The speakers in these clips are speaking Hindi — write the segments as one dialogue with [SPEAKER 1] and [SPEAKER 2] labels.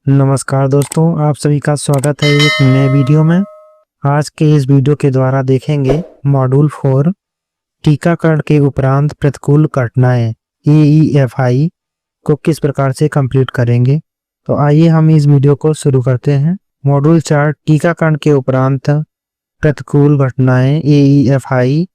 [SPEAKER 1] नमस्कार दोस्तों, आप सभी का स्वागत है एक नए वीडियो में। आज के इस वीडियो के द्वारा देखेंगे मॉड्यूल 4 टीकाकरण के उपरांत प्रतिकूल घटनाएं AEFI को किस प्रकार से कंप्लीट करेंगे। तो आइए हम इस वीडियो को शुरू करते हैं। मॉड्यूल 4 टीकाकरण के उपरांत प्रतिकूल घटनाएं AEFI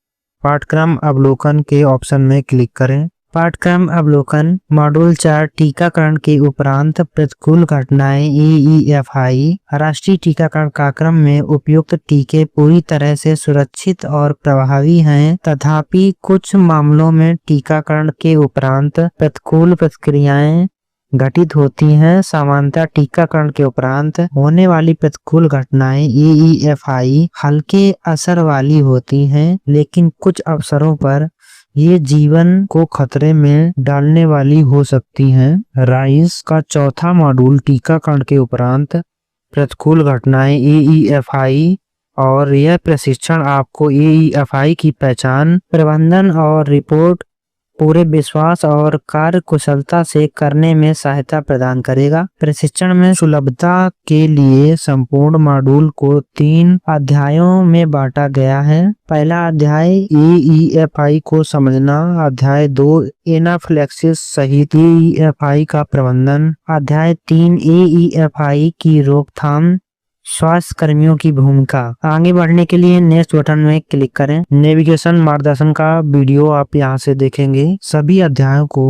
[SPEAKER 1] पाठ्यक्रम अवलोकन के ऑप्शन में क्लिक करें। पाठ्यक्रम अवलोकन मॉड्यूल 4 टीकाकरण के उपरांत प्रतिकूल घटनाएं AEFI राष्ट्रीय टीकाकरण कार्यक्रम में उपयुक्त टीके पूरी तरह से सुरक्षित और प्रभावी हैं, तथापि कुछ मामलों में टीकाकरण के उपरांत प्रतिकूल प्रतिक्रियाएं घटित होती हैं। सामान्यतः टीकाकरण के उपरांत होने वाली प्रतिकूल घटनाएं AEFI हल्के असर वाली होती हैं, लेकिन कुछ अवसरों पर ये जीवन को खतरे में डालने वाली हो सकती हैं। राइस का चौथा मॉड्यूल टीकाकरण के उपरांत प्रतिकूल घटनाएं AEFI और यह प्रशिक्षण आपको AEFI की पहचान, प्रबंधन और रिपोर्ट पूरे विश्वास और कार्य कुशलता से करने में सहायता प्रदान करेगा। प्रशिक्षण में सुलभता के लिए संपूर्ण मॉड्यूल को 3 अध्यायों में बांटा गया है। पहला अध्याय AEFI को समझना, अध्याय 2 एनाफिलैक्सिस सहित AEFI का प्रबंधन, अध्याय 3 AEFI की रोकथाम, स्वास्थ्य कर्मियों की भूमिका। आगे बढ़ने के लिए नेक्स्ट बटन में क्लिक करें। नेविगेशन मार्गदर्शन का वीडियो आप यहां से देखेंगे। सभी अध्यायों को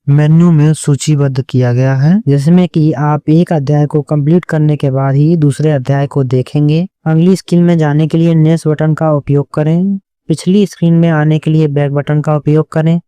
[SPEAKER 1] मेन्यू में सूचीबद्ध किया गया है, जिसमें कि आप एक अध्याय को कंप्लीट करने के बाद ही दूसरे अध्याय को देखेंगे। अगली स्क्रीन में जाने के लिए नेक्स्ट बटन का उपयोग करें। पिछली स्क्रीन में आने के लिए बैक बटन का उपयोग करें।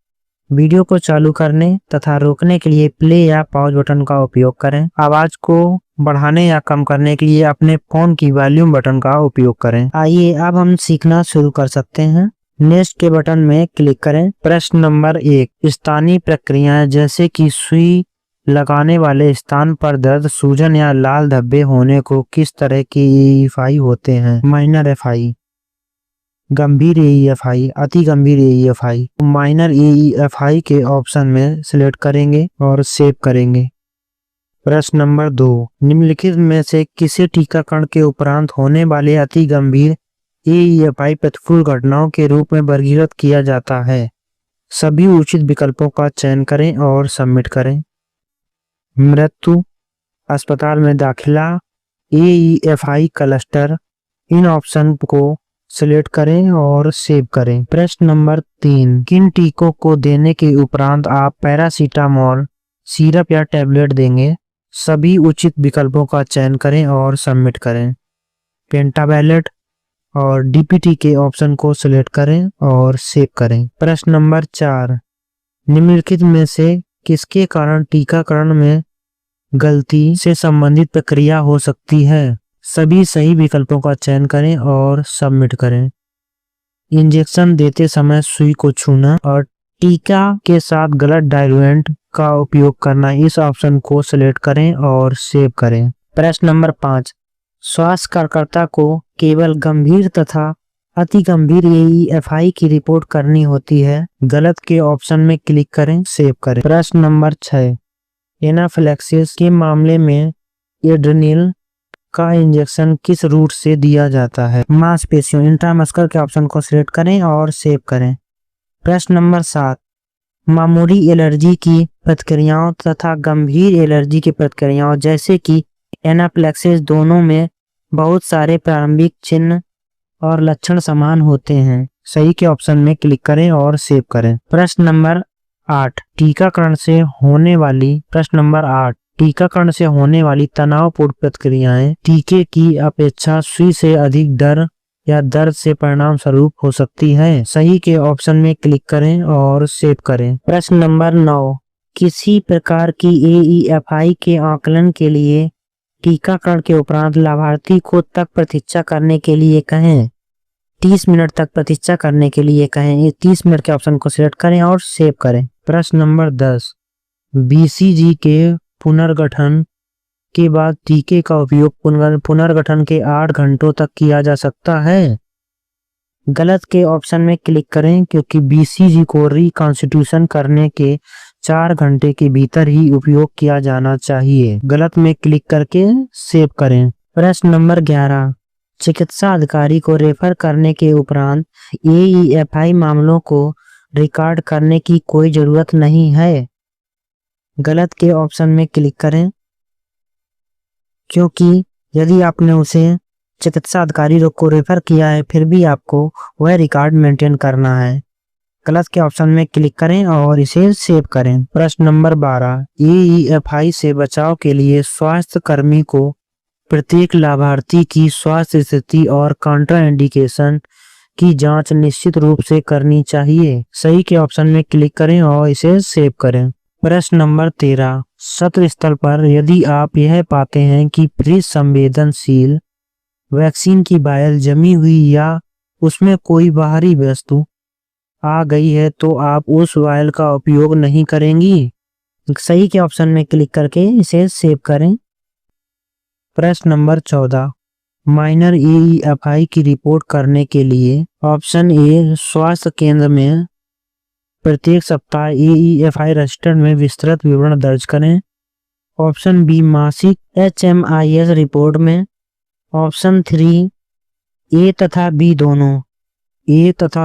[SPEAKER 1] वीडियो को चालू करने तथा रोकने के लिए प्ले या पॉज बटन का उपयोग करें। आवाज को बढ़ाने या कम करने के लिए अपने फोन की वॉल्यूम बटन का उपयोग करें। आइए अब हम सीखना शुरू कर सकते हैं। नेक्स्ट के बटन में क्लिक करें। प्रश्न नंबर 1, स्थानीय प्रक्रियाएं जैसे कि सुई लगाने वाले स्थान पर दर्द, सूजन या लाल धब्बे होने को किस तरह के AEFI होते हैं। माइनर FI, गंभीर AEFI, अति गंभीर AEFI। माइनर AEFI के ऑप्शन में सिलेक्ट करेंगे और सेव करेंगे। प्रश्न नंबर 2, निम्नलिखित में से किसे टीकाकरण के उपरांत होने वाले अति गंभीर AEFI प्रतिकूल घटनाओं के रूप में वर्गीकृत किया जाता है। सभी उचित विकल्पों का चयन करें और सबमिट करें। मृत्यु, अस्पताल में दाखिला, AEFI क्लस्टर। इन ऑप्शन को सिलेक्ट करें और सेव करें। प्रश्न नंबर 3, किन टीकों को देने के उपरांत आप पैरासीटामोल सिरप या टैबलेट देंगे। सभी उचित विकल्पों का चयन करें और सबमिट करें। पेंटावैलेट और DPT के ऑप्शन को सिलेक्ट करें और सेव करें। प्रश्न नंबर 4, निम्नलिखित में से किसके कारण टीकाकरण में गलती से संबंधित प्रक्रिया हो सकती है। सभी सही विकल्पों का चयन करें और सबमिट करें। इंजेक्शन देते समय सुई को छूना और टीका के साथ गलत डाइल्यूएंट का उपयोग करना। इस ऑप्शन को सिलेक्ट करें और सेव करें। प्रश्न नंबर 5, स्वास्थ्य कार्यकर्ता को केवल गंभीर तथा अति गंभीर AEFI की रिपोर्ट करनी होती है। गलत के ऑप्शन में क्लिक करें, सेव करें। प्रश्न नंबर 6, एनाफिलैक्सिस के मामले में एड्रेनलिन का इंजेक्शन किस रूट से दिया जाता है। मांसपेशियों, इंट्रामस्कुलर के ऑप्शन को सिलेक्ट करें और सेव करें। प्रश्न नंबर 7, मामूली एलर्जी की प्रतिक्रियाओं तथा गंभीर एलर्जी की प्रतिक्रियाओं जैसे कि एनाफिलैक्सिस दोनों में बहुत सारे प्रारंभिक चिन्ह और लक्षण समान होते हैं। सही के ऑप्शन में क्लिक करें और सेव करें। प्रश्न नंबर 8, टीकाकरण से होने वाली तनावपूर्ण प्रतिक्रियाएं टीके की अपेक्षा सुई से अधिक डर या दर्द से परिणाम स्वरूप हो सकती है। सही के ऑप्शन में क्लिक करें और सेव करें। प्रश्न नंबर 9, किसी प्रकार की AEFI के आकलन के लिए टीकाकरण के उपरांत लाभार्थी को तक प्रतीक्षा करने के लिए कहें। 30 मिनट तक प्रतीक्षा करने के लिए कहें। ये 30 मिनट के ऑप्शन को सिलेक्ट करें और सेव करें। प्रश्न नंबर 10, BCG के पुनर्गठन के बाद टीके का उपयोग पुनर्गठन के 8 घंटों तक किया जा सकता है। गलत के ऑप्शन में क्लिक करें, क्योंकि BCG को रिकॉन्स्टिट्यूशन करने के 4 घंटे के भीतर ही उपयोग किया जाना चाहिए। गलत में क्लिक करके सेव करें। प्रश्न नंबर 11, चिकित्सा अधिकारी को रेफर करने के उपरांत AEFI मामलों को रिकॉर्ड करने की कोई जरूरत नहीं है। गलत के ऑप्शन में क्लिक करें, क्योंकि यदि आपने उसे चिकित्सा अधिकारी को रेफर किया है फिर भी आपको वह रिकॉर्ड मेंटेन करना है। गलत के ऑप्शन में क्लिक करें और इसे सेव करें। प्रश्न नंबर 12, AEFI से बचाव के लिए स्वास्थ्य कर्मी को प्रत्येक लाभार्थी की स्वास्थ्य स्थिति और कॉन्ट्राइंडिकेशन की जांच निश्चित रूप से करनी चाहिए। सही के ऑप्शन में क्लिक करें और इसे सेव करें। प्रश्न नंबर 13, सत्र स्थल पर यदि आप यह पाते हैं कि फ्रीज संवेदनशील वैक्सीन की वायल जमी हुई या उसमें कोई बाहरी वस्तु आ गई है तो आप उस वायल का उपयोग नहीं करेंगी। सही के ऑप्शन में क्लिक करके इसे सेव करें। प्रश्न नंबर 14, माइनर AEFI की रिपोर्ट करने के लिए ऑप्शन ए, स्वास्थ्य केंद्र में प्रत्येक सप्ताह AEFI रजिस्टर में विस्तृत विवरण दर्ज करें। ऑप्शन बी, मासिक HMIS रिपोर्ट में। ऑप्शन 3, ए तथा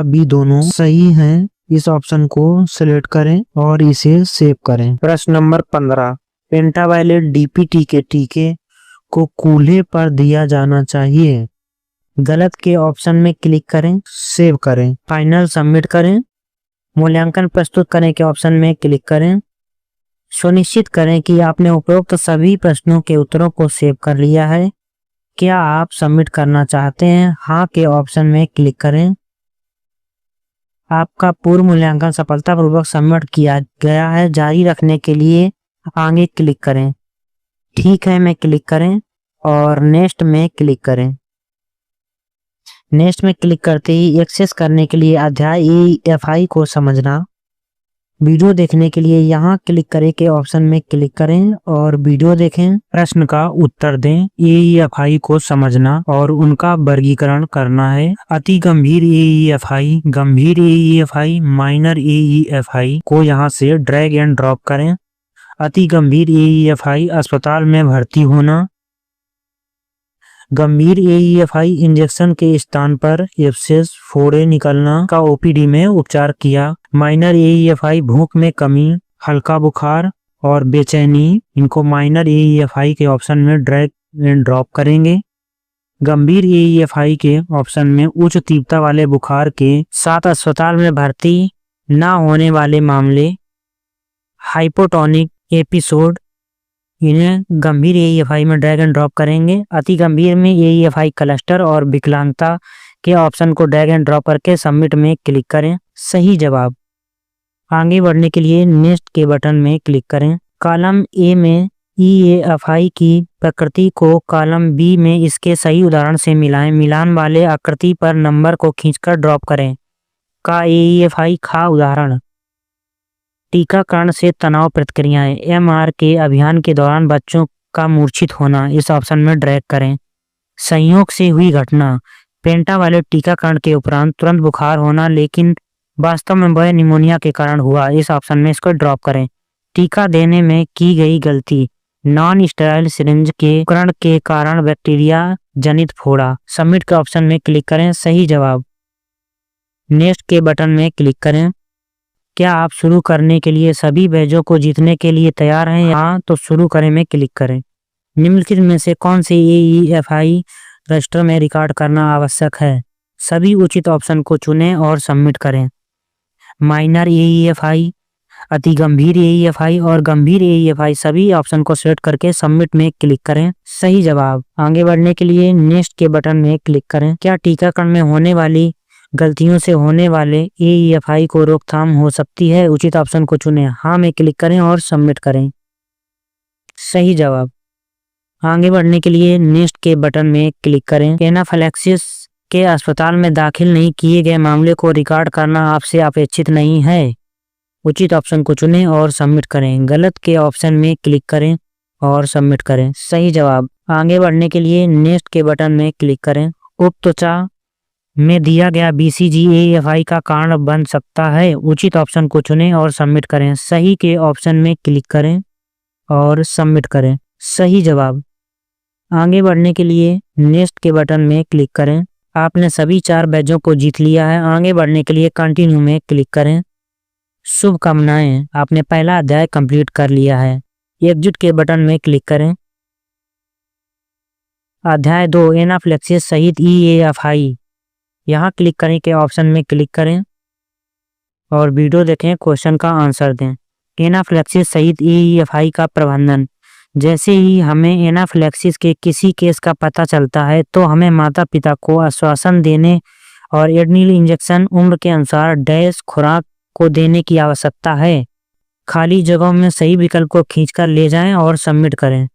[SPEAKER 1] बी दोनों सही हैं। इस ऑप्शन को सिलेक्ट करें और इसे सेव करें। प्रश्न नंबर 15, पेंटावायलेट DPT के टीके को कूल्हे पर दिया जाना चाहिए। गलत के ऑप्शन में क्लिक करें, सेव करें, फाइनल सबमिट करें। मूल्यांकन प्रस्तुत करें के ऑप्शन में क्लिक करें। सुनिश्चित करें कि आपने उपरोक्त सभी प्रश्नों के उत्तरों को सेव कर लिया है। क्या आप सबमिट करना चाहते हैं? हाँ के ऑप्शन में क्लिक करें। आपका पूर्व मूल्यांकन सफलतापूर्वक सबमिट किया गया है। जारी रखने के लिए आगे क्लिक करें, ठीक है में क्लिक करें और नेक्स्ट में क्लिक करें। नेक्स्ट में क्लिक करते ही एक्सेस करने के लिए अध्याय AEFI को समझना, वीडियो देखने के लिए यहाँ क्लिक करें के ऑप्शन में क्लिक करें और वीडियो देखें। प्रश्न का उत्तर दें। AEFI को समझना और उनका वर्गीकरण करना है। अति गंभीर AEFI, गंभीर AEFI, माइनर AEFI को यहाँ से ड्रैग एंड ड्रॉप करें। अति गंभीर AEFI, अस्पताल में भर्ती होना। गंभीर AEFI, इंजेक्शन के स्थान पर एब्सेस, फोड़े निकलना का OPD में उपचार किया। माइनर AEFI, भूख में कमी, हल्का बुखार और बेचैनी। इनको माइनर AEFI के ऑप्शन में ड्रैग एंड ड्रॉप करेंगे। गंभीर AEFI के ऑप्शन में उच्च तीव्रता वाले बुखार के साथ अस्पताल में भर्ती न होने वाले मामले, हाइपोटोनिक एपिसोड, इन्हें गंभीर AEFI में ड्रैग एंड ड्रॉप करेंगे। अति गंभीर में AEFI क्लस्टर और विकलांगता के ऑप्शन को ड्रैग एंड ड्रॉप करके सबमिट में क्लिक करें। सही जवाब। आगे बढ़ने के लिए नेक्स्ट के बटन में क्लिक करें। कॉलम ए में EAFI की प्रकृति को कॉलम बी में इसके सही उदाहरण से मिलाएं। मिलान वाले आकृति पर नंबर को खींचकर ड्रॉप करें। का AEFI खा उदाहरण। टीकाकरण से तनाव प्रतिक्रियाएं, MR के अभियान के दौरान बच्चों का मूर्छित होना। इस ऑप्शन में ड्रैग करें। संयोग से हुई घटना, पेंटावायलेट टीकाकरण के उपरांत तुरंत बुखार होना लेकिन वास्तव में वह निमोनिया के कारण हुआ। इस ऑप्शन में इसको ड्रॉप करें। टीका देने में की गई गलती, नॉन स्टेराइल सिरिंज के उपकरण के कारण बैक्टीरिया जनित फोड़ा। सबमिट के ऑप्शन में क्लिक करें। सही जवाब। नेक्स्ट के बटन में क्लिक करें। क्या आप शुरू करने के लिए सभी बैजों को जीतने के लिए तैयार हैं? हाँ तो शुरू करें में क्लिक करें। निम्नलिखित में से कौन से AEFI रजिस्टर में रिकॉर्ड करना आवश्यक है? सभी उचित ऑप्शन को चुनें और सबमिट करें। माइनर AEFI, अति गंभीर AEFI और गंभीर AEFI सभी ऑप्शन को सिलेक्ट करके सबमिट में क्लिक करें। सही जवाब। आगे बढ़ने के लिए नेक्स्ट के बटन में क्लिक करें। क्या टीकाकरण में होने वाली गलतियों से होने वाले AEFI को रोकथाम हो सकती है? उचित ऑप्शन को चुनें। हाँ में क्लिक करें और सबमिट करें। सही जवाब। आगे बढ़ने के लिए नेक्स्ट के बटन में क्लिक करें। एनाफिलैक्सिस के अस्पताल में दाखिल नहीं किए गए मामले को रिकॉर्ड करना आपसे अपेक्षित नहीं है। उचित ऑप्शन को चुनें और सबमिट करें। गलत के ऑप्शन में क्लिक करें और सबमिट करें। सही जवाब। आगे बढ़ने के लिए नेक्स्ट के बटन में क्लिक करें। उपत्वचा में दिया गया BCG-AFI का कारण बन सकता है? उचित ऑप्शन को चुनें और सबमिट करें। सही के ऑप्शन में क्लिक करें और सबमिट करें। सही जवाब। आगे बढ़ने के लिए नेक्स्ट के बटन में क्लिक करें। आपने सभी 4 बैचों को जीत लिया है। आगे बढ़ने के लिए कंटिन्यू में क्लिक करें। शुभकामनाएं, आपने पहला अध्याय कंप्लीट कर लिया है। एग्जिट के बटन में क्लिक करें। अध्याय 2 एनाफिलैक्सिस सहित EAFI, यहाँ क्लिक करें के ऑप्शन में क्लिक करें और वीडियो देखें, क्वेश्चन का आंसर दें। एनाफिलैक्सिस सहित EAFI का प्रबंधन। जैसे ही हमें एनाफिलैक्सिस के किसी केस का पता चलता है तो हमें माता पिता को आश्वासन देने और एड्रेनल इंजेक्शन उम्र के अनुसार डैश खुराक को देने की आवश्यकता है। खाली जगहों में सही विकल्प को खींचकर ले जाएं और सबमिट करें।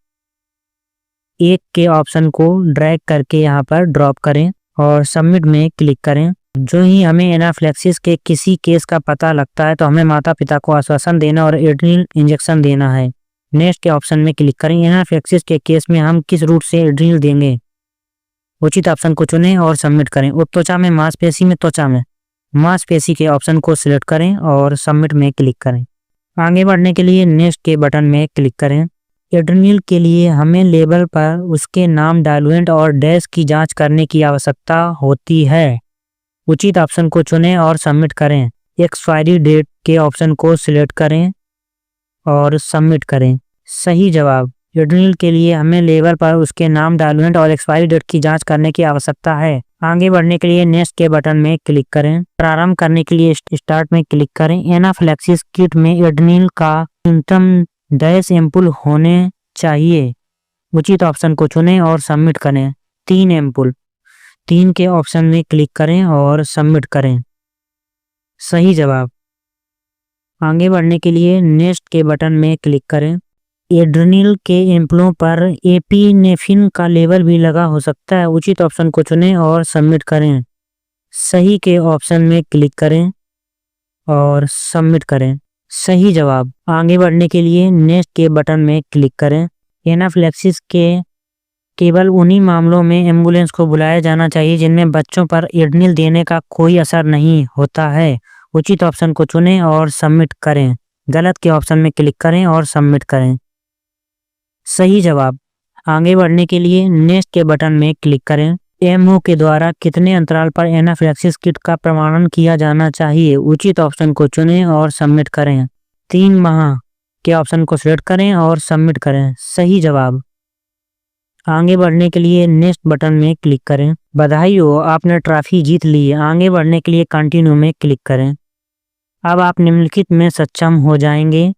[SPEAKER 1] 1 के ऑप्शन को ड्रैग करके यहाँ पर ड्रॉप करें और सबमिट में क्लिक करें। जो ही हमें एनाफिलैक्सिस के किसी केस का पता लगता है तो हमें माता पिता को आश्वासन देना और एड्रेनल इंजेक्शन देना है। नेक्स्ट के ऑप्शन में क्लिक करें। एनाफिलैक्सिस के केस में हम किस रूट से एड्रेनल देंगे? उचित ऑप्शन को चुनें और सबमिट करें। उपत्वचा में, मांसपेशी में, त्वचा में? मांसपेशी के ऑप्शन को सिलेक्ट करें और सबमिट में क्लिक करें। आगे बढ़ने के लिए नेक्स्ट के बटन में क्लिक करें। एड्रेनल के लिए हमें लेबल पर उसके नाम, डाइल्यूएंट और डैश की जांच करने की आवश्यकता होती है। उचित ऑप्शन को चुनें और सबमिट करें। एक्सपायरी डेट के ऑप्शन को सिलेक्ट करें और सबमिट करें। सही जवाब। एड्रेनल के लिए हमें लेबल पर उसके नाम, डाइल्यूएंट और एक्सपायरी डेट की जांच करने की आवश्यकता है। आगे बढ़ने के लिए नेक्स्ट के बटन में क्लिक करें। प्रारंभ करने के लिए स्टार्ट में क्लिक करें। एनाफिलैक्सिस किट में एड्रेनल का न्यूनतम डैश एम्पुल होने चाहिए। उचित ऑप्शन को चुनें और सबमिट करें। 3 एम्पुल। 3 के ऑप्शन में क्लिक करें और सबमिट करें। सही जवाब। आगे बढ़ने के लिए नेक्स्ट के बटन में क्लिक करें। एड्रेनल के एम्पुलों पर एपिनेफ्रिन का लेबल भी लगा हो सकता है। उचित ऑप्शन को चुनें और सबमिट करें। सही के ऑप्शन में क्लिक करें और सबमिट करें। सही जवाब। आगे बढ़ने के लिए नेक्स्ट के बटन में क्लिक करें। एनाफिलैक्सिस के केवल उन्हीं मामलों में एम्बुलेंस को बुलाया जाना चाहिए जिनमें बच्चों पर एड्रेनल देने का कोई असर नहीं होता है। उचित ऑप्शन को चुनें और सबमिट करें। गलत के ऑप्शन में क्लिक करें और सबमिट करें। सही जवाब। आगे बढ़ने के लिए नेक्स्ट के बटन में क्लिक करें। MO के द्वारा कितने अंतराल पर एनाफिलैक्सिस किट का प्रमाणन किया जाना चाहिए? उचित ऑप्शन को चुनें और सबमिट करें। 3 माह के ऑप्शन को सिलेक्ट करें और सबमिट करें। सही जवाब। आगे बढ़ने के लिए नेक्स्ट बटन में क्लिक करें। बधाई हो, आपने ट्रॉफी जीत ली है। आगे बढ़ने के लिए कंटिन्यू में क्लिक करें। अब आप निम्नलिखित में सक्षम हो जाएंगे।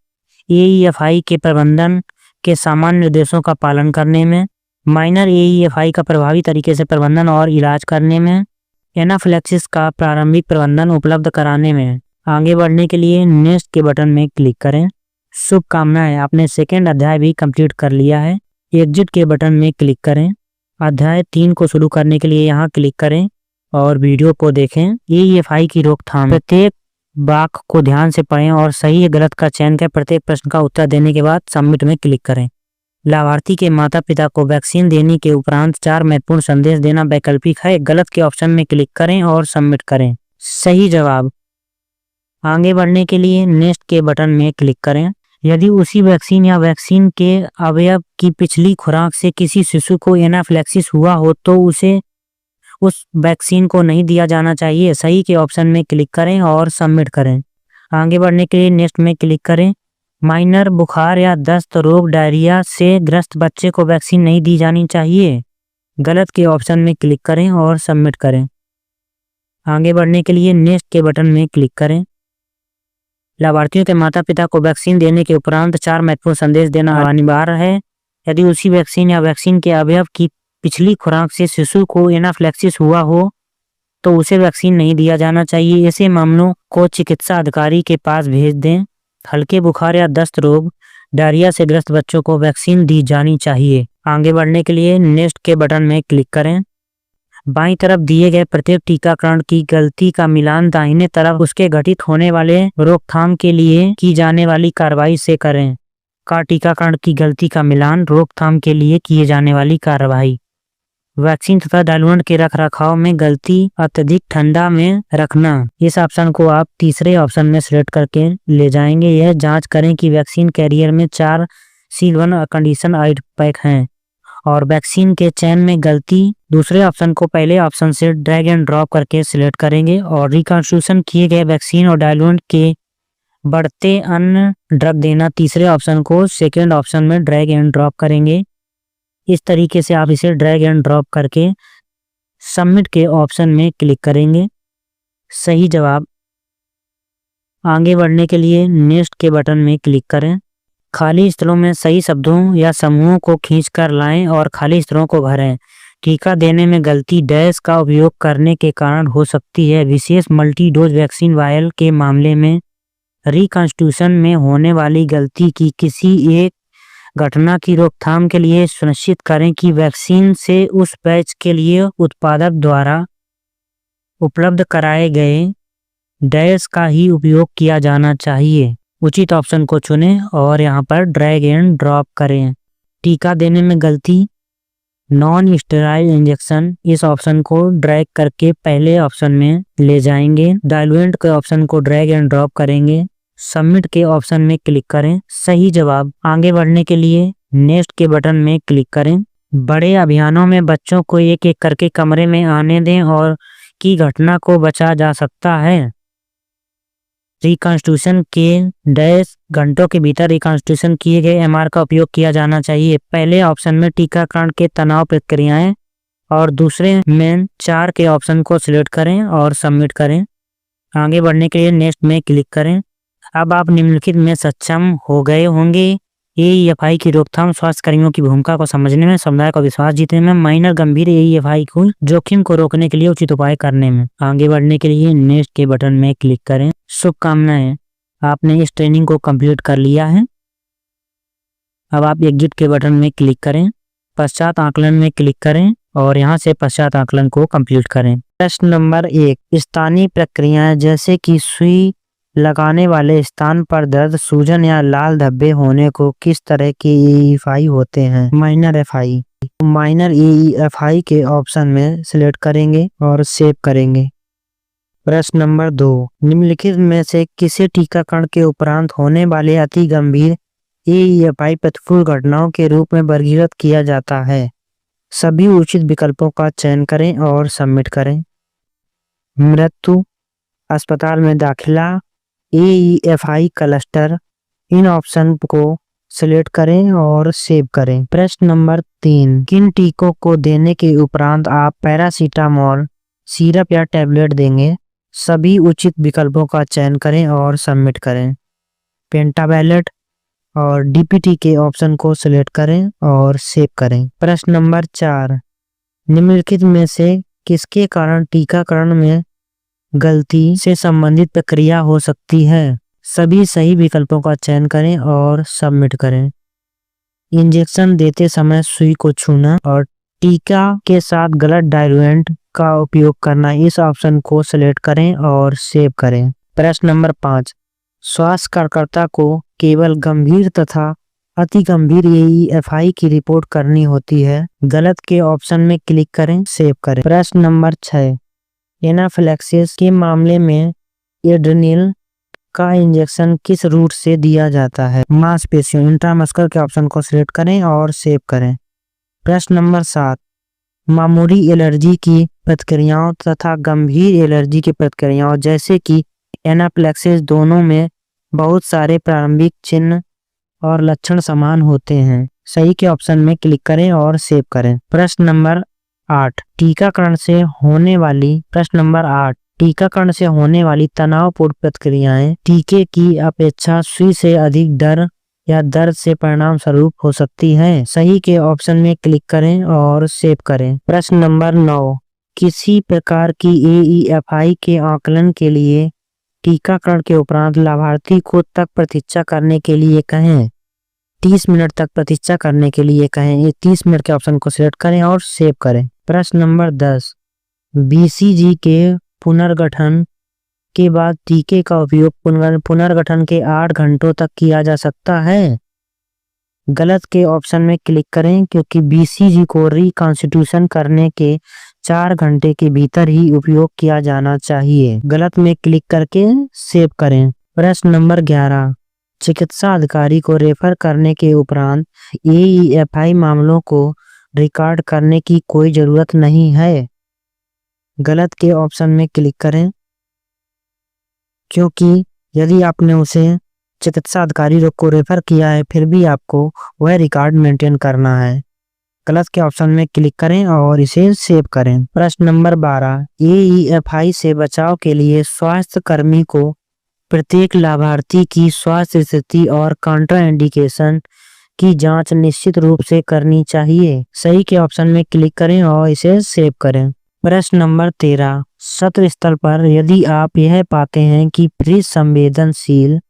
[SPEAKER 1] AEFI के प्रबंधन के सामान्य निर्देशों का पालन करने में, माइनर AEFI का प्रभावी तरीके से प्रबंधन और इलाज करने में, एनाफिलैक्सिस का प्रारंभिक प्रबंधन उपलब्ध कराने में। आगे बढ़ने के लिए नेक्स्ट के बटन में क्लिक करें। शुभकामनाएं, आपने सेकेंड अध्याय भी कंप्लीट कर लिया है। एग्जिट के बटन में क्लिक करें। अध्याय 3 को शुरू करने के लिए यहाँ क्लिक करें और वीडियो को देखें। AEFI की रोकथाम। प्रत्येक वाक्य को ध्यान से पढ़ें और सही या गलत का चयन कर प्रत्येक प्रश्न का उत्तर देने के बाद सबमिट में क्लिक करें। लाभार्थी के माता पिता को वैक्सीन देने के उपरांत 4 महत्वपूर्ण संदेश देना वैकल्पिक है। गलत के ऑप्शन में क्लिक करें और सबमिट करें। सही जवाब। आगे बढ़ने के लिए नेक्स्ट के बटन में क्लिक करें। यदि उसी वैक्सीन या वैक्सीन के अवयव की पिछली खुराक से किसी शिशु को एनाफिलैक्सिस हुआ हो तो उसे उस वैक्सीन को नहीं दिया जाना चाहिए। सही के ऑप्शन में क्लिक करें और सबमिट करें। आगे बढ़ने के लिए नेक्स्ट में क्लिक करें। माइनर बुखार या दस्त रोग, डायरिया से ग्रस्त बच्चे को वैक्सीन नहीं दी जानी चाहिए। गलत के ऑप्शन में क्लिक करें और सबमिट करें। आगे बढ़ने के लिए नेक्स्ट के बटन में क्लिक करें। लाभार्थियों के माता पिता को वैक्सीन देने के उपरांत 4 महत्वपूर्ण संदेश देना अनिवार्य है। यदि उसी वैक्सीन या वैक्सीन के अवयव की पिछली खुराक से शिशु को एनाफिलैक्सिस हुआ हो तो उसे वैक्सीन नहीं दिया जाना चाहिए। ऐसे मामलों को चिकित्सा अधिकारी के पास भेज दें। हल्के बुखार या दस्त रोग, डायरिया से ग्रस्त बच्चों को वैक्सीन दी जानी चाहिए। आगे बढ़ने के लिए नेक्स्ट के बटन में क्लिक करें। बाईं तरफ दिए गए प्रत्येक टीकाकरण की गलती का मिलान दाहिने तरफ उसके घटित होने वाले रोकथाम के लिए की जाने वाली कार्रवाई से करें। का टीकाकरण की गलती का मिलान रोकथाम के लिए किए जाने वाली कार्रवाई।
[SPEAKER 2] वैक्सीन तथा डाइल्यूएंट के रखरखाव में गलती, अत्यधिक ठंडा में रखना। इस ऑप्शन को आप तीसरे ऑप्शन में सिलेक्ट करके ले जाएंगे। यह जांच करें कि वैक्सीन कैरियर में 4 सील वन कंडीशन आइड पैक हैं और वैक्सीन के चयन में गलती। दूसरे ऑप्शन को पहले ऑप्शन से ड्रैग एंड ड्रॉप करके सिलेक्ट करेंगे और रिकॉन्स्टिट्यूशन किए गए वैक्सीन और डाइल्यूएंट के बढ़ते अन्य ड्रग देना। तीसरे ऑप्शन को सेकेंड ऑप्शन में ड्रैग एंड ड्रॉप करेंगे। इस तरीके से आप इसे ड्रैग एंड ड्रॉप करके सबमिट के ऑप्शन में क्लिक करेंगे। सही जवाब। आगे बढ़ने के लिए नेक्स्ट के बटन में क्लिक करें। खाली स्थलों में सही शब्दों या समूहों को खींचकर लाएं और खाली स्थलों को भरें। टीका देने में गलती डैश का उपयोग करने के कारण हो सकती है। विशेष मल्टी डोज वैक्सीन वायल के मामले में रिकॉन्स्टिट्यूशन में होने वाली गलती की किसी एक घटना की रोकथाम के लिए सुनिश्चित करें कि वैक्सीन से उस बैच के लिए उत्पादक द्वारा उपलब्ध कराए गए डैश का ही उपयोग किया जाना चाहिए। उचित ऑप्शन को चुनें और यहाँ पर ड्रैग एंड ड्रॉप करें। टीका देने में गलती नॉन स्टेरॉइड इंजेक्शन, इस ऑप्शन को ड्रैग करके पहले ऑप्शन में ले जाएंगे। डाइल्यूएंट के ऑप्शन को ड्रैग एंड ड्रॉप करेंगे। सबमिट के ऑप्शन में क्लिक करें। सही जवाब। आगे बढ़ने के लिए नेक्स्ट के बटन में क्लिक करें। बड़े अभियानों में बच्चों को एक एक करके कमरे में आने दें और की घटना को बचा जा सकता है। रिकॉन्स्टिट्यूशन के डैश घंटों के भीतर रिकॉन्स्टिट्यूशन किए गए एमआर का उपयोग किया जाना चाहिए। पहले ऑप्शन में टीकाकरण के तनाव प्रक्रियाएं और दूसरे में 4 के ऑप्शन को सिलेक्ट करें और सबमिट करें। आगे बढ़ने के लिए नेक्स्ट में क्लिक करें। अब आप निम्नलिखित में सक्षम हो गए होंगे। एईएफआई की रोकथाम, स्वास्थ्य कर्मियों की भूमिका को समझने में, समुदाय का विश्वास जीतने में, माइनर गंभीर एईएफआई को जोखिम को रोकने के लिए उचित उपाय करने में। आगे बढ़ने के लिए नेक्स्ट के बटन में क्लिक करें। शुभकामनाएं, आपने इस ट्रेनिंग को कंप्लीट कर लिया है। अब आप एग्जिट के बटन में क्लिक करें, पश्चात आकलन में क्लिक करें और यहाँ से पश्चात आकलन को कंप्लीट करें। प्रश्न नंबर 1, स्थानीय प्रक्रियाएं जैसे कि सुई लगाने वाले स्थान पर दर्द, सूजन या लाल धब्बे होने को किस तरह के एईएफआई होते हैं? Minor FI. माइनर एईएफआई के ऑप्शन में सिलेक्ट करेंगे और सेव करेंगे। प्रश्न नंबर 2, निम्नलिखित में से किसे टीकाकरण के उपरांत होने वाले अति गंभीर एईएफआई प्रतिकूल घटनाओं के रूप में वर्गीकृत किया जाता है? सभी उचित विकल्पों का चयन करें और सबमिट करें। मृत्यु, अस्पताल में दाखिला, एईएफआई क्लस्टर, इन ऑप्शन को सिलेक्ट करें और सेव करें। प्रश्न नंबर 3, किन टीकों को देने के उपरांत आप पैरासीटामोल सिरप या टैबलेट देंगे? सभी उचित विकल्पों का चयन करें और सबमिट करें। पेंटावैलेट और डीपीटी के ऑप्शन को सिलेक्ट करें और सेव करें। प्रश्न नंबर 4, निम्नलिखित में से किसके कारण टीकाकरण में गलती से संबंधित प्रक्रिया हो सकती है? सभी सही विकल्पों का चयन करें और सबमिट करें। इंजेक्शन देते समय सुई को छूना और टीका के साथ गलत डाइल्यूएंट का उपयोग करना, इस ऑप्शन को सिलेक्ट करें और सेव करें। प्रश्न नंबर 5, स्वास्थ्य कार्यकर्ता को केवल गंभीर तथा अति गंभीर एईएफआई की रिपोर्ट करनी होती है। गलत के ऑप्शन में क्लिक करें, सेव करें। प्रश्न नंबर 6, एनाफिलैक्सिस के मामले में एड्रेनलिन का इंजेक्शन किस रूट से दिया जाता है? मांसपेशियों, इंट्रामस्कुलर के ऑप्शन को सिलेक्ट करें और सेव करें। प्रश्न नंबर 7, मामूली एलर्जी की प्रतिक्रियाओं तथा गंभीर एलर्जी की प्रतिक्रियाओं जैसे कि एनाफिलैक्सिस दोनों में बहुत सारे प्रारंभिक चिन्ह और लक्षण समान होते हैं। सही के ऑप्शन में क्लिक करें और सेव करें। प्रश्न नंबर 8, टीकाकरण से होने वाली तनावपूर्ण प्रतिक्रियाएं टीके की अपेक्षा सुई से अधिक डर या दर्द से परिणाम स्वरूप हो सकती है। सही के ऑप्शन में क्लिक करें और सेव करें। प्रश्न नंबर 9, किसी प्रकार की एईएफआई के आकलन के लिए टीकाकरण के उपरांत लाभार्थी को तक प्रतीक्षा करने के लिए कहें। 30 मिनट तक प्रतीक्षा करने के लिए कहें। ये 30 मिनट के ऑप्शन को सिलेक्ट करें और सेव करें। प्रश्न नंबर 10, बीसीजी के पुनर्गठन के बाद टीके का उपयोग पुनर्गठन के 8 घंटों तक किया जा सकता है। गलत के ऑप्शन में क्लिक करें क्योंकि बीसीजी को रिकॉन्स्टिट्यूशन करने के 4 घंटे के भीतर ही उपयोग किया जाना चाहिए। गलत में क्लिक करके सेव करें। प्रश्न नंबर 11, चिकित्सा अधिकारी को रेफर करने के उपरांत एईएफआई मामलों को रिकॉर्ड करने की कोई जरूरत नहीं है। गलत के ऑप्शन में क्लिक करें क्योंकि यदि आपने उसे चिकित्सा अधिकारी को रेफर किया है फिर भी आपको वह रिकॉर्ड मेंटेन करना है। गलत के ऑप्शन में क्लिक करें और इसे सेव करें। प्रश्न नंबर 12, एईएफआई से बचाव के लिए स्वास्थ्य कर्मी को प्रत्येक लाभार्थी की स्वास्थ्य स्थिति और कॉन्ट्राइंडिकेशन की जांच निश्चित रूप से करनी चाहिए। सही के ऑप्शन में क्लिक करें और इसे सेव करें। प्रश्न नंबर 13, सत्र स्थल पर यदि आप यह पाते हैं कि फ्रीज संवेदनशील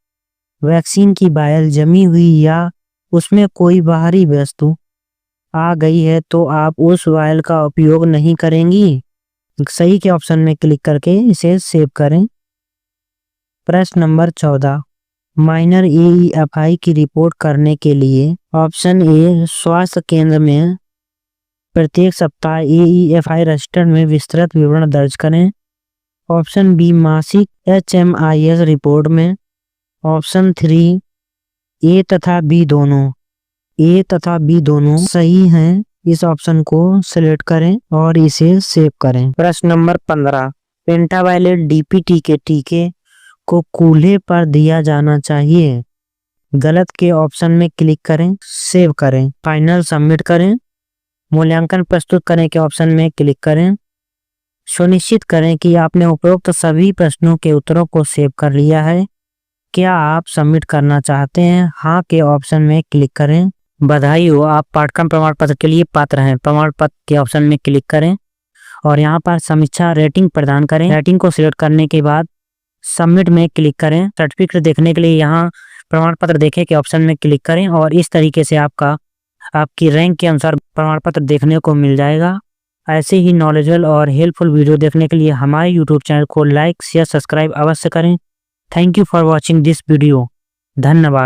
[SPEAKER 2] वैक्सीन की वायल जमी हुई या उसमें कोई बाहरी वस्तु आ गई है तो आप उस वायल का उपयोग नहीं करेंगी। सही के ऑप्शन में क्लिक करके इसे सेव करें। प्रश्न नंबर 14, माइनर एईएफआई की रिपोर्ट करने के लिए ऑप्शन ए, स्वास्थ्य केंद्र में प्रत्येक सप्ताह एईएफआई रजिस्टर में विस्तृत विवरण दर्ज करें। ऑप्शन बी, मासिक एचएमआईएस रिपोर्ट में। ऑप्शन 3, ए तथा बी दोनों सही हैं। इस ऑप्शन को सिलेक्ट करें और इसे सेव करें। प्रश्न नंबर 15, पेंटावायलेट डीपीटी के टीके को कूल्हे पर दिया जाना चाहिए। गलत के ऑप्शन में क्लिक करें, सेव करें, फाइनल सबमिट करें। मूल्यांकन प्रस्तुत करें के ऑप्शन में क्लिक करें। सुनिश्चित करें कि आपने उपरोक्त सभी प्रश्नों के उत्तरों को सेव कर लिया है। क्या आप सबमिट करना चाहते हैं? हाँ के ऑप्शन में क्लिक करें। बधाई हो, आप पाठ्यक्रम प्रमाण पत्र के लिए पात्र हैं। प्रमाण पत्र के ऑप्शन में क्लिक करें और यहाँ पर समीक्षा रेटिंग प्रदान करें। रेटिंग को सिलेक्ट करने के बाद सबमिट में क्लिक करें। सर्टिफिकेट देखने के लिए यहाँ प्रमाण पत्र देखें के ऑप्शन में क्लिक करें और इस तरीके से आपकी रैंक के अनुसार प्रमाण पत्र देखने को मिल जाएगा। ऐसे ही नॉलेजेबल और हेल्पफुल वीडियो देखने के लिए हमारे यूट्यूब चैनल को लाइक, शेयर, सब्सक्राइब अवश्य करें। Thank you for watching this video. धन्यवाद।